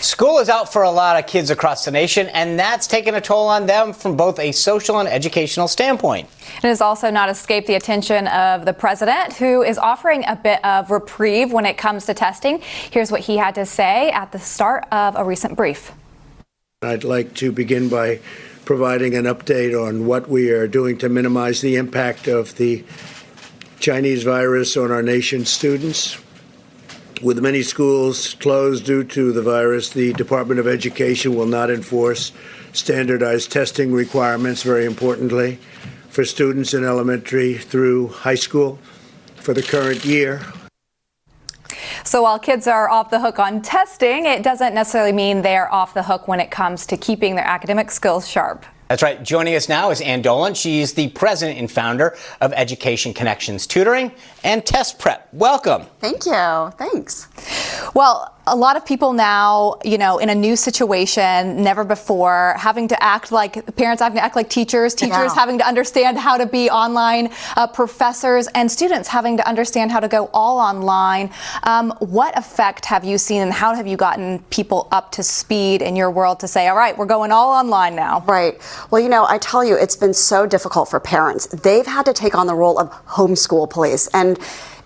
School is out for a lot of kids across the nation, and that's taken a toll on them from both a social and educational standpoint. It has also not escaped the attention of the president, who is offering a bit of reprieve when it comes to testing. Here's what he had to say at the start of a recent brief. I'd like to begin by providing an update on what we are doing to minimize the impact of the Chinese virus on our nation's students. With many schools closed due to the virus, the Department of Education will not enforce standardized testing requirements, very importantly, for students in elementary through high school for the current year. So while kids are off the hook on testing, it doesn't necessarily mean they're off the hook when it comes to keeping their academic skills sharp. That's right. Joining us now is Dolin. She's the president and founder of Education Connections Tutoring and Test Prep. Welcome. Thank you. Thanks. Well, a lot of people now, in a new situation, never before, having to act like parents, having to act like teachers, having to understand how to be online, professors and students having to understand how to go all online. What effect have you seen, and how have you gotten people up to speed in your world to say, all right, we're going all online now? Right. Well, I tell you, it's been so difficult for parents. They've had to take on the role of homeschool police, and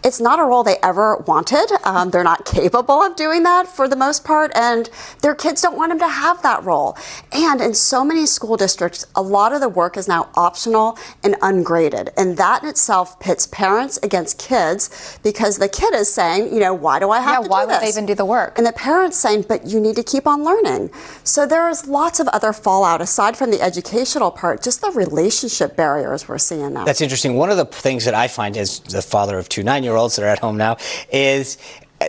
it's not a role they ever wanted. They're not capable of doing that for the most part, and their kids don't want them to have that role. And in so many school districts, a lot of the work is now optional and ungraded, and that in itself pits parents against kids, because the kid is saying, why do I have to do this? Why would they even do the work? And the parents saying, but you need to keep on learning. So there's lots of other fallout aside from the educational part, just the relationship barriers we're seeing now. That's interesting. One of the things that I find as the father of two 9-year-olds that are at home now is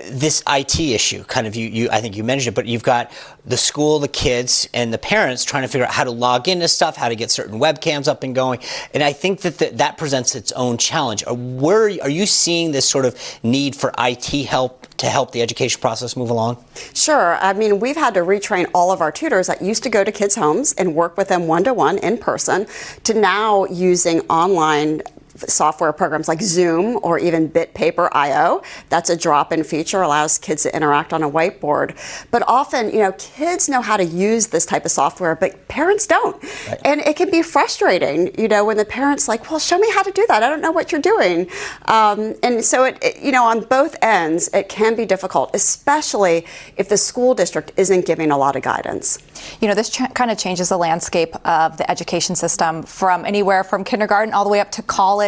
this IT issue. Kind of I think you mentioned it, but you've got the school, the kids, and the parents trying to figure out how to log into stuff, how to get certain webcams up and going. And I think that presents its own challenge. Are you seeing this sort of need for IT help to help the education process move along? Sure. I mean, we've had to retrain all of our tutors that used to go to kids' homes and work with them one-to-one in person to now using online software programs like Zoom or even BitPaper.io. That's a drop-in feature, allows kids to interact on a whiteboard. But often, kids know how to use this type of software, but parents don't. Right. And it can be frustrating, when the parent's like, well, show me how to do that. I don't know what you're doing. And so, on both ends, it can be difficult, especially if the school district isn't giving a lot of guidance. This kind of changes the landscape of the education system from anywhere from kindergarten all the way up to college.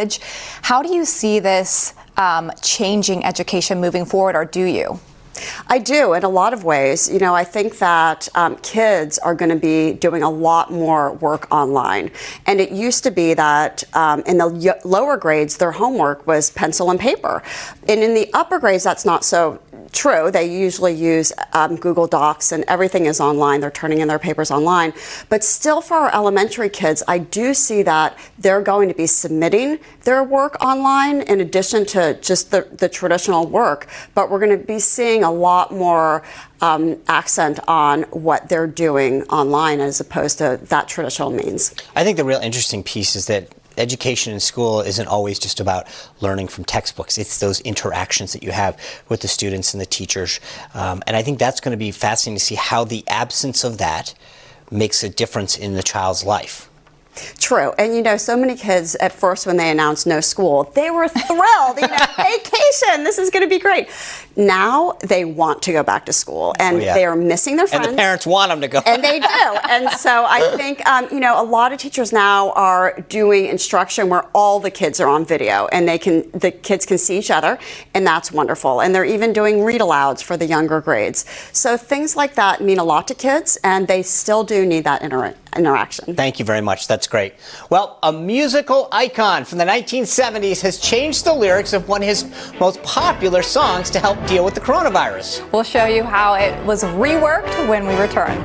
How do you see this changing education moving forward, or do you? I do, in a lot of ways. I think that kids are going to be doing a lot more work online. And it used to be that in the lower grades, their homework was pencil and paper. And in the upper grades, that's not so true. They usually use Google Docs, and everything is online. They're turning in their papers online. But still, for our elementary kids, I do see that they're going to be submitting their work online in addition to just the traditional work. But we're going to be seeing a lot more accent on what they're doing online as opposed to that traditional means. I think the real interesting piece is that education in school isn't always just about learning from textbooks. It's those interactions that you have with the students and the teachers. And I think that's going to be fascinating to see how the absence of that makes a difference in the child's life. True. And so many kids at first when they announced no school, they were thrilled, vacation, this is going to be great. Now they want to go back to school, and they are missing their friends. And the parents want them to go. And they do. And so I think, a lot of teachers now are doing instruction where all the kids are on video, and the kids can see each other, and that's wonderful. And they're even doing read-alouds for the younger grades. So things like that mean a lot to kids, and they still do need that interaction. Thank you very much. That's great. Well, a musical icon from the 1970s has changed the lyrics of one of his most popular songs to help deal with the coronavirus. We'll show you how it was reworked when we return.